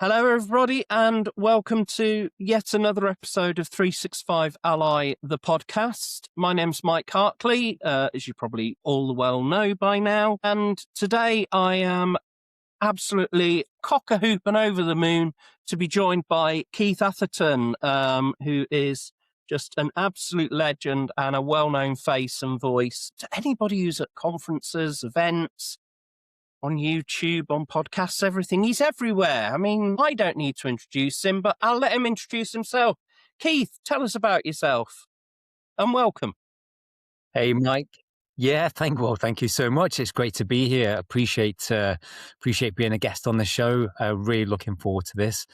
Hello, everybody, and welcome to yet another episode of 365 Ally, the podcast. My name's Mike Hartley, as you probably all well know by now. And today I am absolutely cock-a-hoop and over the moon to be joined by Keith Atherton, who is just an absolute legend and a well-known face and voice to anybody who's at conferences, events, on YouTube, on podcasts, everything. He's everywhere. I mean, I don't need to introduce him, but I'll let him introduce himself. Keith, tell us about yourself and welcome. Hey, Mike. Yeah, thank you so much. It's great to be here. Appreciate being a guest on the show. Really looking forward to this.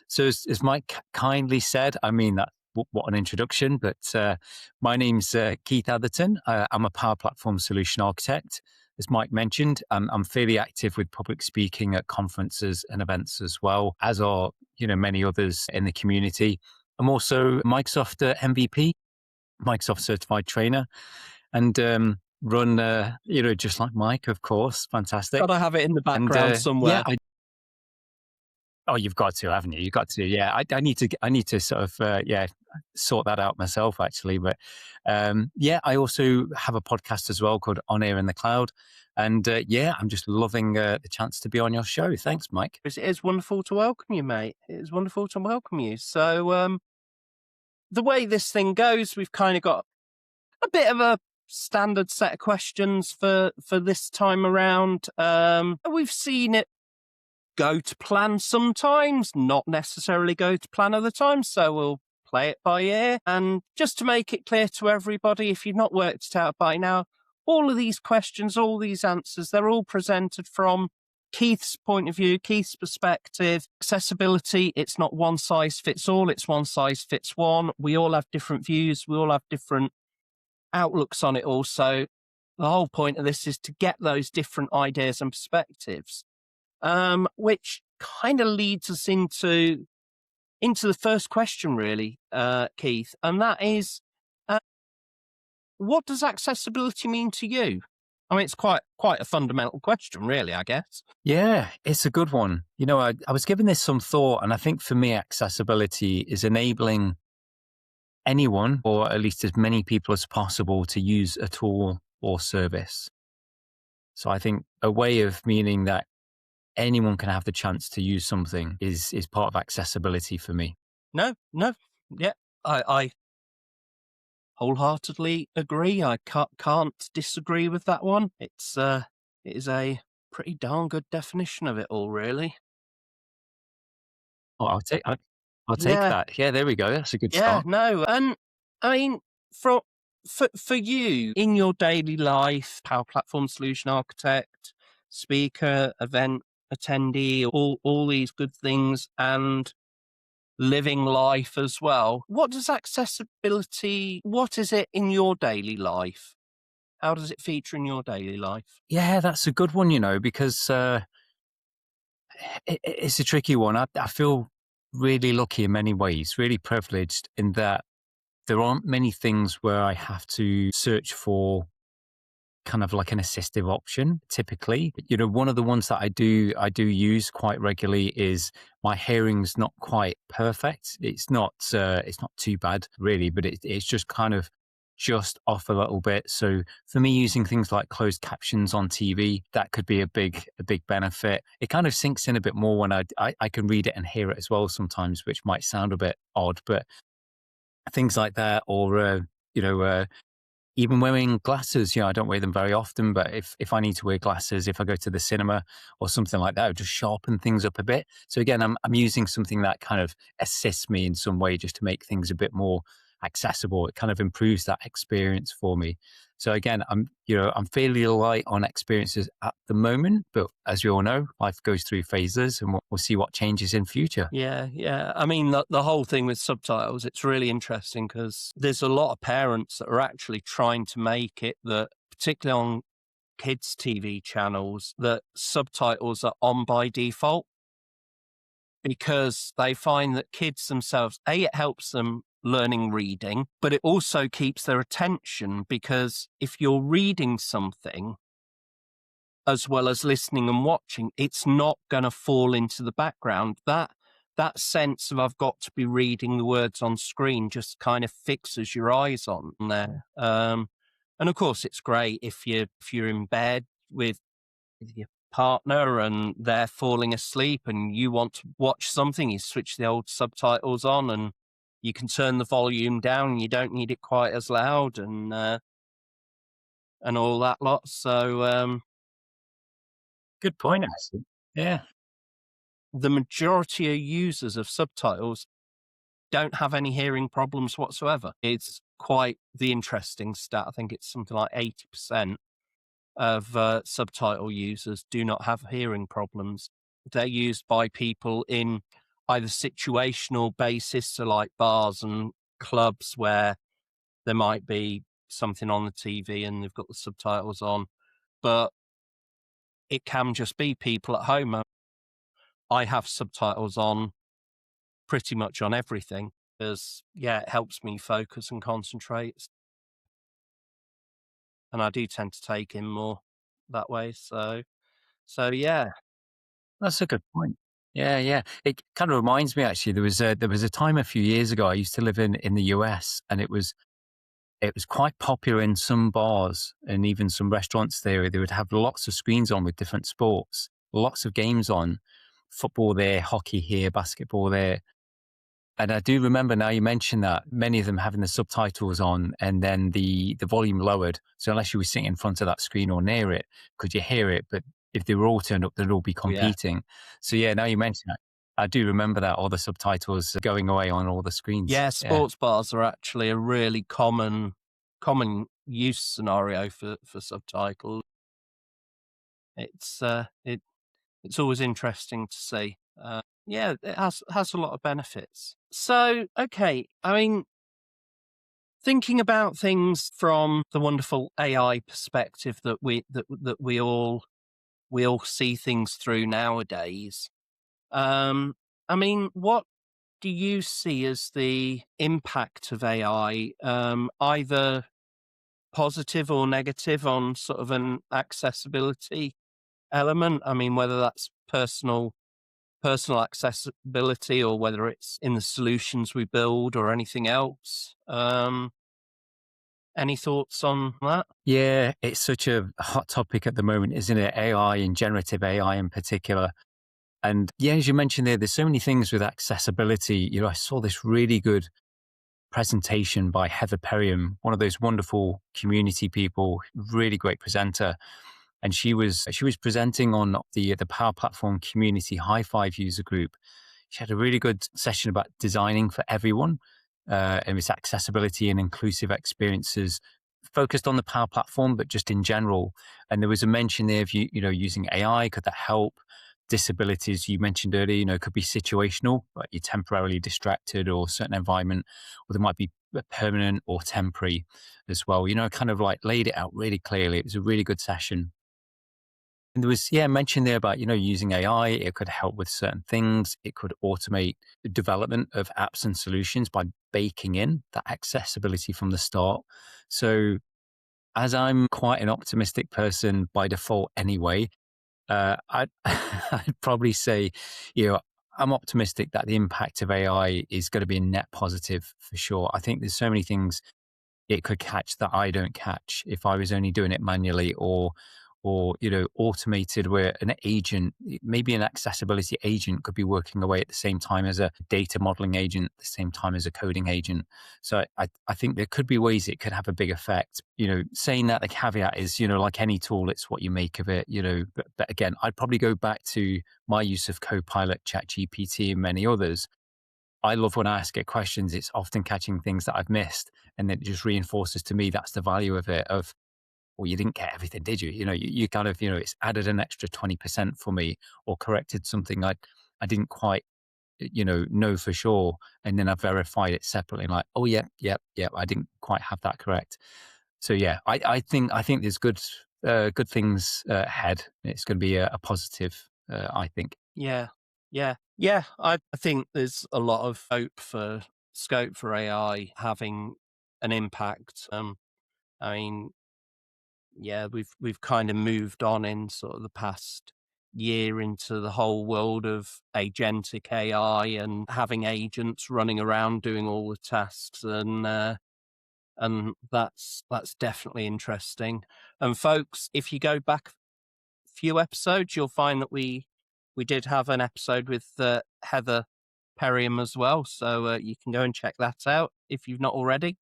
So as Mike kindly said, I mean, what an introduction, but my name's Keith Atherton. I'm a Power Platform Solution Architect. As Mike mentioned, I'm fairly active with public speaking at conferences and events as well, as are many others in the community. I'm also Microsoft MVP, Microsoft Certified Trainer, and run just like Mike, of course. Fantastic. Got to have it in the background somewhere. Yeah, oh, you've got to, haven't you? You've got to. Yeah, I need to sort of sort that out myself, actually. But I also have a podcast as well called On Air in the Cloud. And I'm just loving the chance to be on your show. Thanks, Mike. It is wonderful to welcome you, mate. It is wonderful to welcome you. So the way this thing goes, we've kind of got a bit of a standard set of questions for this time around. We've seen it go to plan sometimes, not necessarily go to plan other times. So we'll play it by ear. And just to make it clear to everybody, if you've not worked it out by now, all of these questions, all these answers, they're all presented from Keith's point of view, Keith's perspective. Accessibility, it's not one size fits all, it's one size fits one. We all have different views, we all have different outlooks on it also. The whole point of this is to get those different ideas and perspectives, which kind of leads us into the first question, really, Keith, and that is, what does accessibility mean to you? I mean, it's quite a fundamental question, really, I guess. Yeah, it's a good one. I was giving this some thought, and I think for me, accessibility is enabling anyone, or at least as many people as possible, to use a tool or service. So I think a way of meaning that anyone can have the chance to use something is part of accessibility for me. No, yeah, I wholeheartedly agree. I can't disagree with that one. It is a pretty darn good definition of it all, really. Oh, I'll take that. Yeah, there we go. That's a good start. Yeah, no, and I mean, for you in your daily life, Power Platform Solution Architect, speaker, event attendee, all these good things, and living life as well. What does accessibility, what is it in your daily life? How does it feature in your daily life? Yeah, that's a good one, because it's a tricky one. I feel really lucky in many ways, really privileged in that there aren't many things where I have to search for kind of like an assistive option. Typically, one of the ones that I do use quite regularly is my hearing's not quite perfect. It's not too bad really, but it's just kind of just off a little bit. So for me, using things like closed captions on TV, that could be a big benefit. It kind of sinks in a bit more when I can read it and hear it as well sometimes, which might sound a bit odd, but things like that, or even wearing glasses. I don't wear them very often, but if I need to wear glasses, if I go to the cinema or something like that, it would just sharpen things up a bit. So again, I'm using something that kind of assists me in some way just to make things a bit more accessible. It kind of improves that experience for me. So again, I'm fairly light on experiences at the moment, but as you all know, life goes through phases, and we'll see what changes in future. Yeah. I mean, the whole thing with subtitles, it's really interesting because there's a lot of parents that are actually trying to make it that, particularly on kids' TV channels, that subtitles are on by default. because they find that kids themselves, it helps them learning reading, but it also keeps their attention, because if you're reading something as well as listening and watching, it's not going to fall into the background. That sense of I've got to be reading the words on screen just kind of fixes your eyes on there. And of course, it's great if you're in bed with your partner and they're falling asleep and you want to watch something, you switch the old subtitles on and you can turn the volume down. You don't need it quite as loud and all that lot. So Good point, actually. Yeah. the majority of users of subtitles don't have any hearing problems whatsoever. It's quite the interesting stat. I think it's something like 80% of subtitle users do not have hearing problems. They're used by people in either situational basis, so like bars and clubs where there might be something on the TV and they've got the subtitles on, but it can just be people at home. I have subtitles on pretty much on everything because, yeah, it helps me focus and concentrate. And I do tend to take in more that way. So yeah. That's a good point. Yeah, yeah. It kind of reminds me, actually, there was a time a few years ago I used to live in the US, and it was quite popular in some bars and even some restaurants there. They would have lots of screens on with different sports, lots of games on, football there, hockey here, basketball there. And I do remember, now you mention that, many of them having the subtitles on and then the volume lowered. So unless you were sitting in front of that screen or near it, could you hear it? But if they were all turned up, they'd all be Oh, yeah. competing. So yeah, now you mention that, I do remember that, all the subtitles going away on all the screens. Yeah, Yeah. sports bars are actually a really common use scenario for subtitles. It's always interesting to see. Yeah, it has a lot of benefits. So, okay, I mean, thinking about things from the wonderful AI perspective that we all see things through nowadays. I mean, what do you see as the impact of AI, either positive or negative, on sort of an accessibility element? I mean, whether that's personal accessibility or whether it's in the solutions we build or anything else. Any thoughts on that? Yeah, it's such a hot topic at the moment, isn't it? AI and generative AI in particular. And yeah, as you mentioned there's so many things with accessibility. I saw this really good presentation by Heather Perriam, one of those wonderful community people, really great presenter. And she was presenting on the Power Platform Community High Five user group. She had a really good session about designing for everyone, and its accessibility and inclusive experiences, focused on the Power Platform, but just in general. And there was a mention there of using AI. Could that help? Disabilities you mentioned earlier, could be situational, like you're temporarily distracted or certain environment, or there might be permanent or temporary as well. Kind of like laid it out really clearly. It was a really good session. And there was, mention there about, using AI. It could help with certain things. It could automate the development of apps and solutions by baking in that accessibility from the start. So as I'm quite an optimistic person by default anyway, I'd probably say, I'm optimistic that the impact of AI is going to be a net positive for sure. I think there's so many things it could catch that I don't catch if I was only doing it manually, or automated, where an agent, maybe an accessibility agent, could be working away at the same time as a data modeling agent, at the same time as a coding agent. So I think there could be ways it could have a big effect. Saying that, the caveat is, like any tool, it's what you make of it. But again, I'd probably go back to my use of Copilot, ChatGPT, and many others. I love when I ask it questions, it's often catching things that I've missed, and then it just reinforces to me that's the value of it. Well, you didn't get everything, did you? You kind of, it's added an extra 20% for me, or corrected something I didn't quite, know for sure. And then I verified it separately, like, oh, yeah, I didn't quite have that correct. So yeah, I think there's good things ahead. It's going to be a positive, I think. Yeah, yeah. Yeah, I think there's a lot of scope for AI having an impact. I mean, yeah, we've kind of moved on in sort of the past year into the whole world of agentic AI and having agents running around doing all the tasks, and that's definitely interesting. And folks, if you go back a few episodes, you'll find that we did have an episode with Heather Perriam as well, so you can go and check that out if you've not already.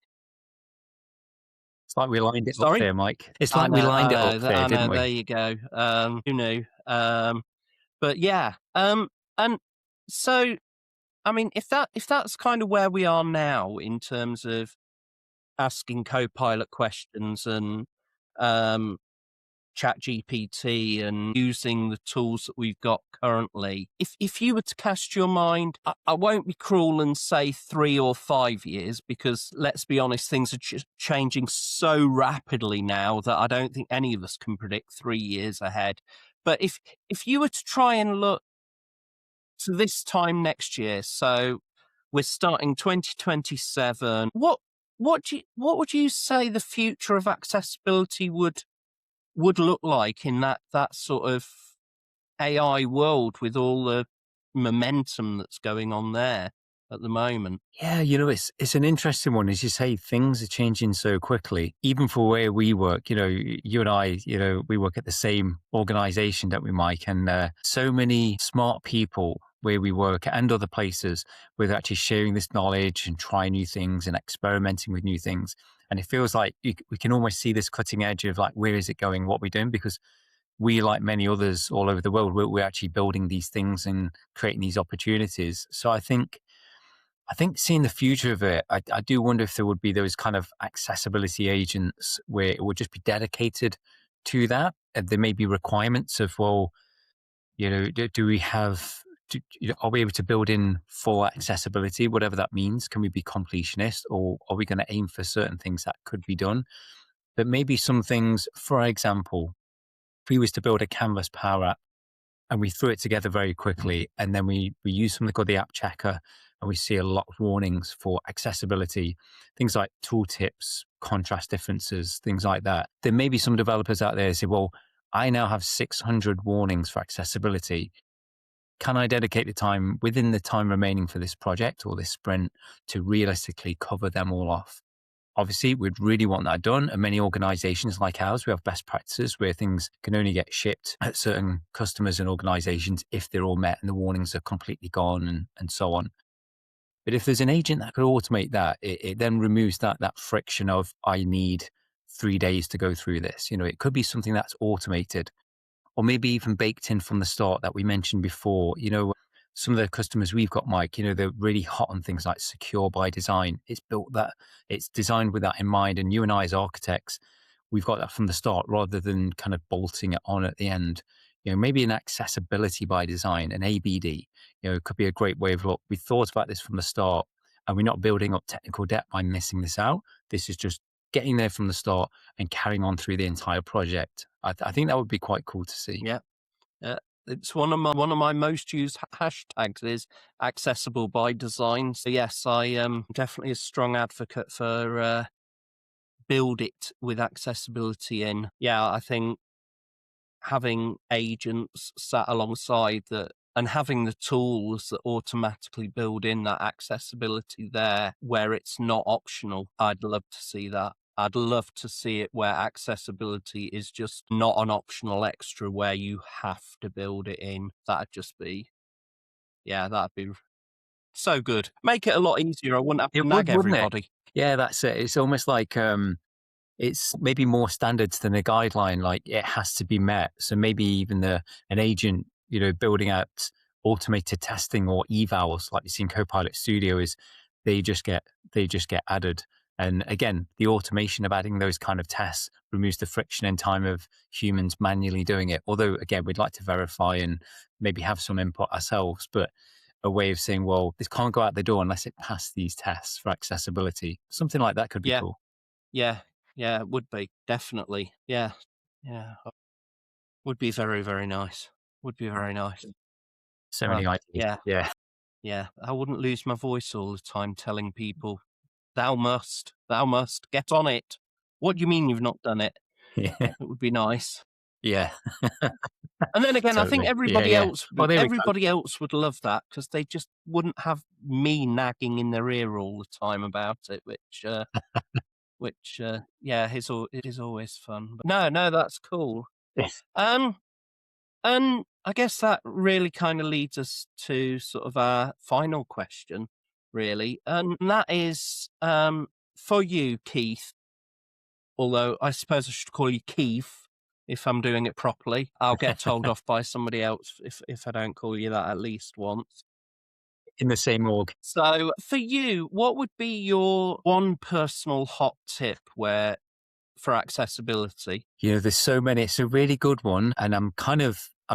It's like we lined it up Sorry. there, Mike. It's like we lined it up there, I didn't know. we? There you go. Who knew? But yeah. And so, I mean, if that's kind of where we are now in terms of asking Copilot questions and um, ChatGPT and using the tools that we've got currently. If you were to cast your mind, I won't be cruel and say 3 or 5 years, because let's be honest, things are changing so rapidly now that I don't think any of us can predict 3 years ahead. But if you were to try and look to this time next year, so we're starting 2027, what would you say the future of accessibility would look like in that sort of AI world with all the momentum that's going on there at the moment? Yeah, it's an interesting one. As you say, things are changing so quickly, even for where we work. You and I, we work at the same organization, don't we, Mike? And so many smart people where we work and other places where they're actually sharing this knowledge and trying new things and experimenting with new things. And it feels like we can almost see this cutting edge of like, where is it going? What we're doing? Because we, like many others all over the world, we're actually building these things and creating these opportunities. So I think seeing the future of it, I do wonder if there would be those kind of accessibility agents where it would just be dedicated to that. And there may be requirements of, well, do we have, are we able to build in full accessibility, whatever that means? Can we be completionist, or are we going to aim for certain things that could be done? But maybe some things, for example, if we was to build a Canvas Power App and we threw it together very quickly. And then we use something called the app checker, and we see a lot of warnings for accessibility, things like tooltips, contrast differences, things like that. There may be some developers out there who say, well, I now have 600 warnings for accessibility. Can I dedicate the time within the time remaining for this project or this sprint to realistically cover them all off? Obviously, we'd really want that done. And many organizations like ours, we have best practices where things can only get shipped at certain customers and organizations if they're all met and the warnings are completely gone and so on. But if there's an agent that could automate that, it then removes that friction of, I need 3 days to go through this. It could be something that's automated or maybe even baked in from the start that we mentioned before. Some of the customers we've got, Mike, they're really hot on things like secure by design. It's designed with that in mind. And you and I as architects, we've got that from the start rather than kind of bolting it on at the end. Maybe an accessibility by design, an ABD, it could be a great way of, look, we thought about this from the start and we're not building up technical debt by missing this out. This is just getting there from the start and carrying on through the entire project. I think that would be quite cool to see. Yeah. It's one of my most used hashtags is accessible by design. So yes, I am definitely a strong advocate for build it with accessibility in. Yeah, I think having agents sat alongside that and having the tools that automatically build in that accessibility there where it's not optional, I'd love to see that. I'd love to see it where accessibility is just not an optional extra where you have to build it in. That'd be so good. Make it a lot easier. I wouldn't have to It nag would, wouldn't it? everybody. Yeah, that's it. It's almost like it's maybe more standards than a guideline. Like, it has to be met. So maybe even an agent, building out automated testing or evals, like you see in Copilot Studio, is they just get added. And again, the automation of adding those kind of tests removes the friction and time of humans manually doing it. Although, again, we'd like to verify and maybe have some input ourselves, but a way of saying, well, this can't go out the door unless it passed these tests for accessibility. Something like that could be Yeah, cool. yeah, yeah, it would be. Definitely. Yeah, yeah. Would be very, very nice. Would be very nice. So many ideas. Yeah, Yeah. yeah. I wouldn't lose my voice all the time telling people, thou must, get on it. What do you mean you've not done it? Yeah. It would be nice. Yeah. And then again, I think Totally. Yeah, yeah. Well, there we go. everybody else would love that because they just wouldn't have me nagging in their ear all the time about it, which yeah, it is always fun. But no, that's cool. Yes. Um, and I guess that really kind of leads us to sort of our final question, really, and that is for you, Keith. Although I suppose I should call you Keith if I'm doing it properly. I'll get told off by somebody else if I don't call you that at least once. In the same org. So for you, what would be your one personal hot tip where for accessibility? You know, there's so many. It's a really good one. And I'm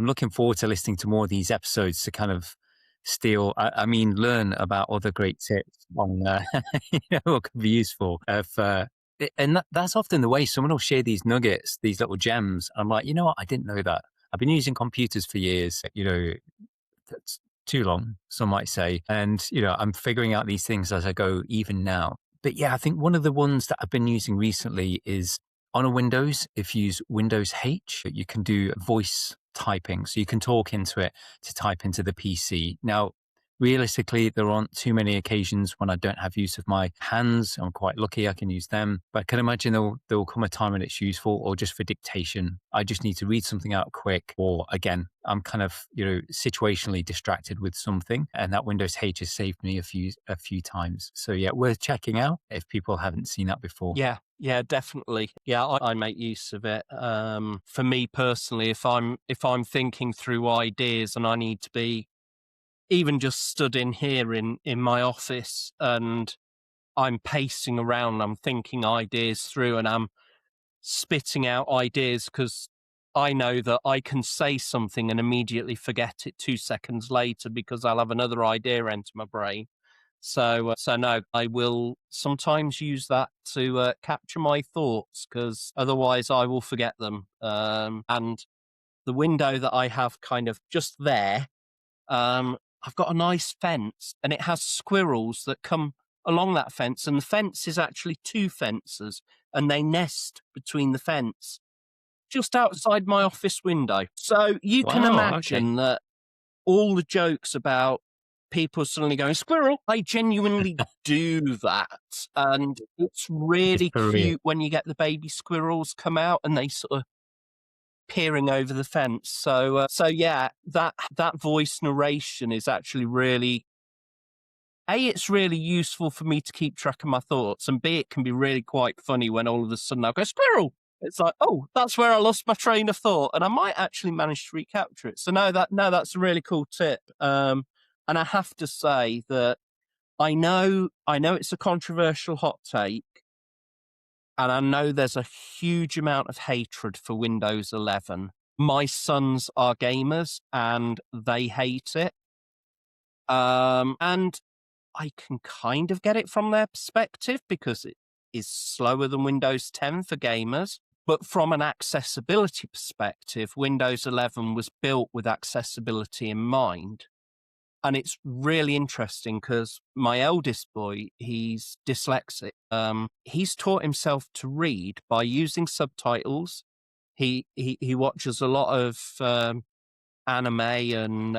looking forward to listening to more of these episodes to kind of learn about other great tips on, what could be useful. That's often the way someone will share these nuggets, these little gems. I'm like, you know what? I didn't know that. I've been using computers for years, that's too long, some might say. And, I'm figuring out these things as I go even now. But yeah, I think one of the ones that I've been using recently is on a Windows. If you use Windows H, you can do voice typing. So you can talk into it to type into the PC. Now, realistically, there aren't too many occasions when I don't have use of my hands. I'm quite lucky I can use them. But I can imagine there will come a time when it's useful, or just for dictation. I just need to read something out quick, or again, I'm kind of, situationally distracted with something, and that Windows H has saved me a few times. So yeah, worth checking out if people haven't seen that before. Yeah, definitely. Yeah, I make use of it. For me personally, if I'm thinking through ideas and I need to be even just stood in here in my office and I'm pacing around, I'm thinking ideas through and I'm spitting out ideas because I know that I can say something and immediately forget it 2 seconds later because I'll have another idea enter my brain. So no, I will sometimes use that to capture my thoughts because otherwise I will forget them. And the window that I have kind of just there, I've got a nice fence and it has squirrels that come along that fence, and the fence is actually two fences and they nest between the fence just outside my office window. So you can Wow. Okay. imagine that all the jokes about people suddenly going squirrel, I genuinely do that. And it's really For real. cute when you get the baby squirrels come out and they sort of peering over the fence. So yeah, that voice narration is actually really it's really useful for me to keep track of my thoughts, and B, it can be really quite funny when all of a sudden I go squirrel. It's like, oh, that's where I lost my train of thought, and I might actually manage to recapture it. So that's a really cool tip. And I have to say that I know it's a controversial hot take, and I know there's a huge amount of hatred for Windows 11. My sons are gamers, and they hate it. And I can kind of get it from their perspective because it is slower than Windows 10 for gamers. But from an accessibility perspective, Windows 11 was built with accessibility in mind. And it's really interesting because my eldest boy, he's dyslexic. He's taught himself to read by using subtitles. He watches a lot of anime and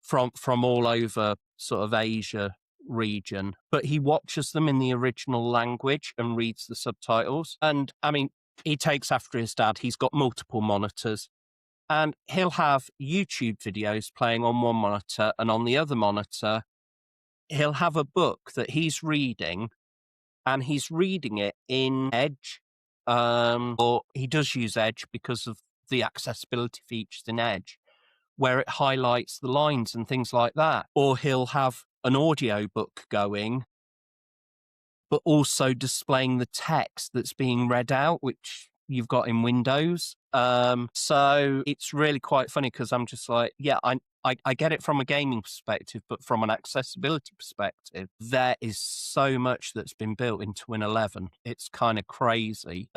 from all over sort of Asia region, but he watches them in the original language and reads the subtitles. And I mean, he takes after his dad. He's got multiple monitors and he'll have YouTube videos playing on one monitor, and on the other monitor, he'll have a book that he's reading, and he's reading it in Edge. Or he does use Edge because of the accessibility features in Edge, where it highlights the lines and things like that. Or he'll have an audio book going, but also displaying the text that's being read out, which you've got in Windows. So it's really quite funny because I'm just like, yeah, I get it from a gaming perspective, but from an accessibility perspective, there is so much that's been built into Win 11. It's kind of crazy.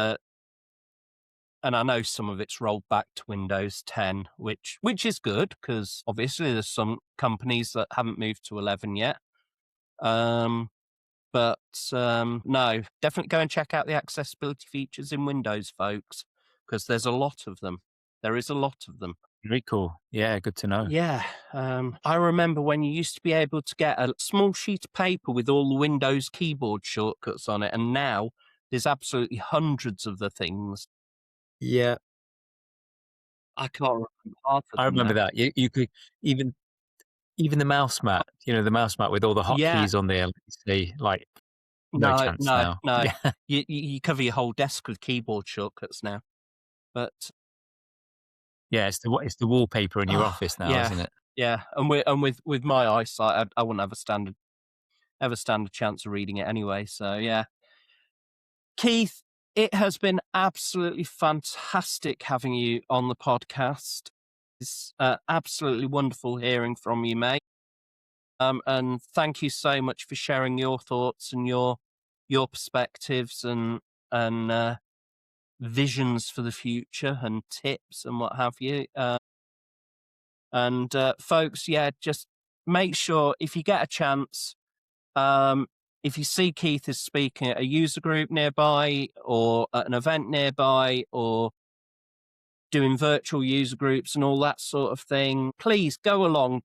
And I know some of it's rolled back to Windows 10, which is good because obviously there's some companies that haven't moved to 11 yet. No, definitely go and check out the accessibility features in Windows, folks, because there's a lot of them. There is a lot of them. Very cool. Yeah, good to know. Yeah. I remember when you used to be able to get a small sheet of paper with all the Windows keyboard shortcuts on it, and now there's absolutely hundreds of the things. Yeah, I can't remember half of I them remember now. that. You could even the mouse mat, the mouse mat with all the Yeah. hotkeys on there, you see, like, no No, chance no, now. no. Yeah. You cover your whole desk with keyboard shortcuts now. But Yeah, it's the wallpaper in your oh, office now, yeah, isn't it? yeah. And with my eyesight, I wouldn't have ever stand a chance of reading it anyway. So yeah, Keith, it has been absolutely fantastic having you on the podcast. It's absolutely wonderful hearing from you, mate. And thank you so much for sharing your thoughts and your perspectives and visions for the future and tips and what have you. Folks, yeah, just make sure if you get a chance, if you see Keith is speaking at a user group nearby or at an event nearby or doing virtual user groups and all that sort of thing, please go along,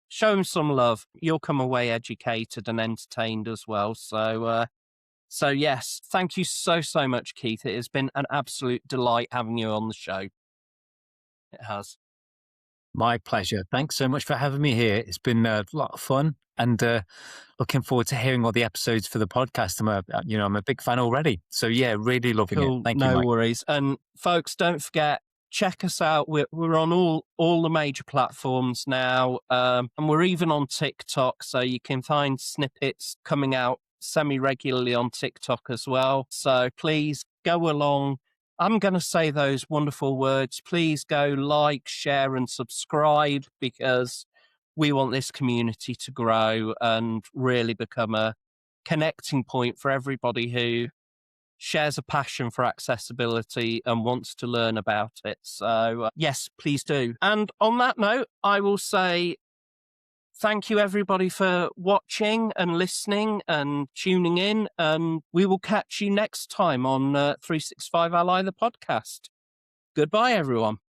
show him some love. You'll come away educated and entertained as well. So yes, thank you so much, Keith. It has been an absolute delight having you on the show. It has. My pleasure. Thanks so much for having me here. It's been a lot of fun, and looking forward to hearing all the episodes for the podcast. I'm a big fan already. So yeah, really loving it. Cool, Thank you, no Mike. worries. And folks, don't forget, check us out. We're on all the major platforms now, and we're even on TikTok, so you can find snippets coming out semi-regularly on TikTok as well. So please go along. I'm going to say those wonderful words. Please go like, share, and subscribe because we want this community to grow and really become a connecting point for everybody who shares a passion for accessibility and wants to learn about it. So, yes, please do. And on that note, I will say thank you, everybody, for watching and listening and tuning in. And we will catch you next time on 365 Ally, the podcast. Goodbye, everyone.